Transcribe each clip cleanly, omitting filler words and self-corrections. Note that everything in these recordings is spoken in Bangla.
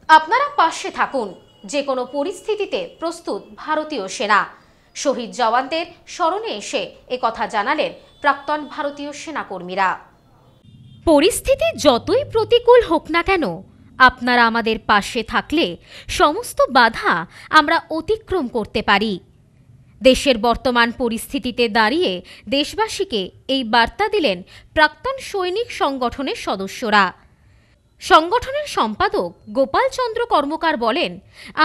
আপনারা পাশে থাকুন, যে কোনো পরিস্থিতিতে প্রস্তুত ভারতীয় সেনা। শহীদ জওয়ানদের স্মরণে এসে একথা জানালেন প্রাক্তন ভারতীয় সেনাকর্মীরা। পরিস্থিতি যতই প্রতিকূল হোক না কেন, আপনারা আমাদের পাশে থাকলে সমস্ত বাধা আমরা অতিক্রম করতে পারি। দেশের বর্তমান পরিস্থিতিতে দাঁড়িয়ে দেশবাসীকে এই বার্তা দিলেন প্রাক্তন সৈনিক সংগঠনের সদস্যরা। সংগঠনের সম্পাদক গোপাল চন্দ্র কর্মকার বলেন,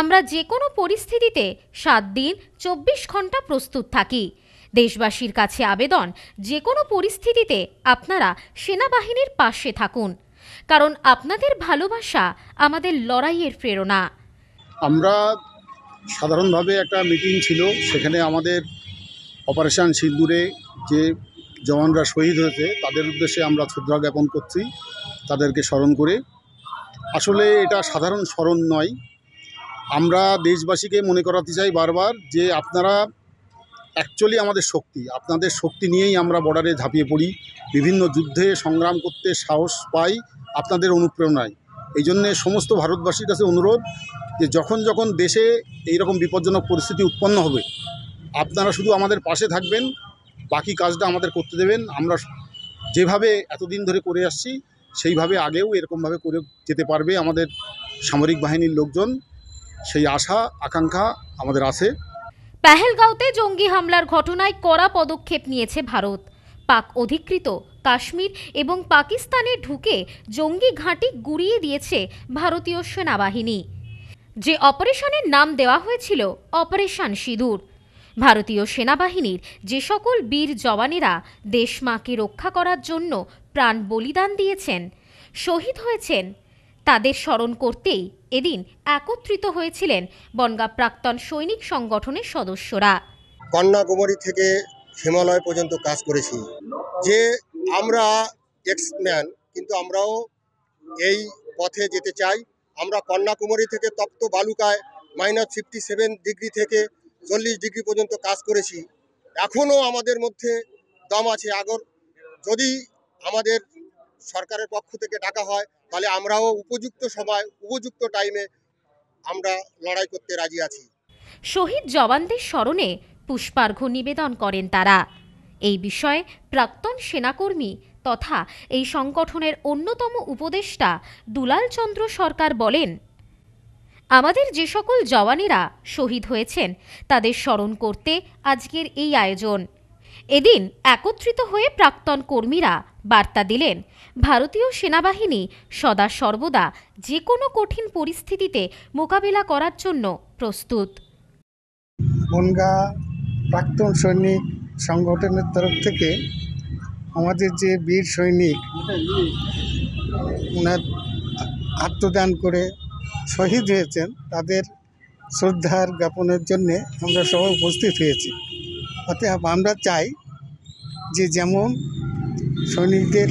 আমরা যে কোনো পরিস্থিতিতে 7 দিন 24 ঘন্টা প্রস্তুত থাকি। দেশবাসীর কাছে আবেদন, যে কোনো পরিস্থিতিতে আপনারা সেনাবাহিনীর পাশে থাকুন, কারণ আপনাদের ভালোবাসা আমাদের লড়াইয়ের প্রেরণা। আমরা সাধারণভাবে একটা মিটিং ছিল, সেখানে আমাদের অপারেশন সিন্দুরে যে জওয়ানরা শহীদ হয়েছে তাদের উদ্দেশ্যে আমরা শ্রদ্ধা জ্ঞাপন করছি, তাদেরকে স্মরণ করে। আসলে এটা সাধারণ স্মরণ নয়, আমরা দেশবাসীকে মনে করাতে চাই বারবার যে আপনারা অ্যাকচুয়ালি আমাদের শক্তি। আপনাদের শক্তি নিয়েই আমরা বর্ডারে ঝাঁপিয়ে পড়ি, বিভিন্ন যুদ্ধে সংগ্রাম করতে সাহস পাই আপনাদের অনুপ্রেরণায়। এই জন্যে সমস্ত ভারতবাসীর কাছে অনুরোধ যে যখন যখন দেশে এইরকম বিপজ্জনক পরিস্থিতি উৎপন্ন হবে, আপনারা শুধু আমাদের পাশে থাকবেন, বাকি কাজটা আমাদের করতে দেবেন। আমরা যেভাবে এতদিন ধরে করে আসছি সেইভাবে আগেও এরকমভাবে করে যেতে পারবে আমাদের সামরিক বাহিনীর লোকজন, সেই আশা আকাঙ্ক্ষা আমাদের আছে। পেহেলগাঁওতে জঙ্গি হামলার ঘটনায় কড়া পদক্ষেপ নিয়েছে ভারত। পাক অধিকৃত কাশ্মীর এবং পাকিস্তানে ঢুকে জঙ্গি ঘাঁটি গুঁড়িয়ে দিয়েছে ভারতীয় সেনাবাহিনী। যে অপারেশনের নাম দেওয়া হয়েছিল অপারেশন সিঁদুর। ভারতীয় সেনাবাহিনীর যে সকল বীর জওয়ানেরা দেশমাকে রক্ষা করার জন্য প্রাণ বলিদান দিয়েছেন, শহীদ হয়েছেন, তাদের স্মরণ করতেই এদিন একত্রিত হয়েছিলেন বনগাঁ প্রাক্তন সৈনিক সংগঠনের সদস্যরা। কন্যাকুমারী থেকে হিমালয় পর্যন্ত কাজ করেছি। যে আমরা এক্সম্যান, কিন্তু আমরাও এই পথে যেতে চাই। আমরা কন্যাকুমারী থেকে তপ্ত বালুকায় -57 ডিগ্রি থেকে 40 ডিগ্রি পর্যন্ত কাজ করেছি। এখনও আমাদের মধ্যে দম আছে। যদি আমাদের সরকারের পক্ষ থেকে ডাকা হয়, তাহলে আমরাও উপযুক্ত সময় উপযুক্ত টাইমে আমরা লড়াই করতে রাজি আছি। শহীদ জওয়ানদের স্মরণে পুষ্পার্ঘ্য নিবেদন করেন তারা। এই বিষয়ে প্রাক্তন সেনাকর্মী তথা এই সংগঠনের অন্যতম উপদেষ্টা দুলাল চন্দ্র সরকার বলেন, আমাদের যে সকল জওয়ানেরা শহীদ হয়েছেন তাদের স্মরণ করতে আজকের এই আয়োজন। এদিন একত্রিত হয়ে প্রাক্তন কর্মীরা বার্তা দিলেন, ভারতীয় সেনাবাহিনী সদা সর্বদা যে কোনো কঠিন পরিস্থিতিতে মোকাবিলা করার জন্য প্রস্তুত। বনগাঁ প্রাক্তন সৈনিক সংগঠনের তরফ থেকে আমাদের যে বীর সৈনিক ওনার আত্মদান করে শহীদ হয়েছেন, তাদের শ্রদ্ধার জ্ঞাপনের জন্যে আমরা সবাই উপস্থিত হয়েছি। অতএব আমরা চাই যে যেমন সৈনিকদের,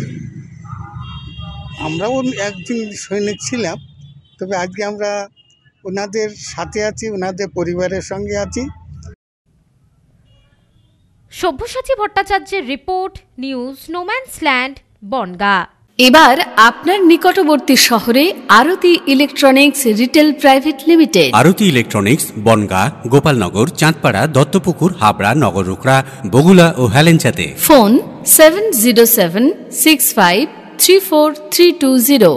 আমরাও একজন সৈনিক ছিলাম, তবে আজকে আমরা ওনাদের সাথে আছি, ওনাদের পরিবারের সঙ্গে আছি। সব্যসাচী ভট্টাচার্যের রিপোর্ট, নিউজ নোম্যান্সল্যান্ড, বনগাঁ। এবার আপনার নিকটবর্তী শহরে আরতি ইলেকট্রনিক্স রিটেল প্রাইভেট লিমিটেড। আরতি ইলেকট্রনিক্স বনগাঁ, গোপালনগর, চাঁদপাড়া, দত্তপুকুর, হাবড়া, নগররুকড়া, বগুলা ও হেলেঞ্চাতে। ফোন 707653434320।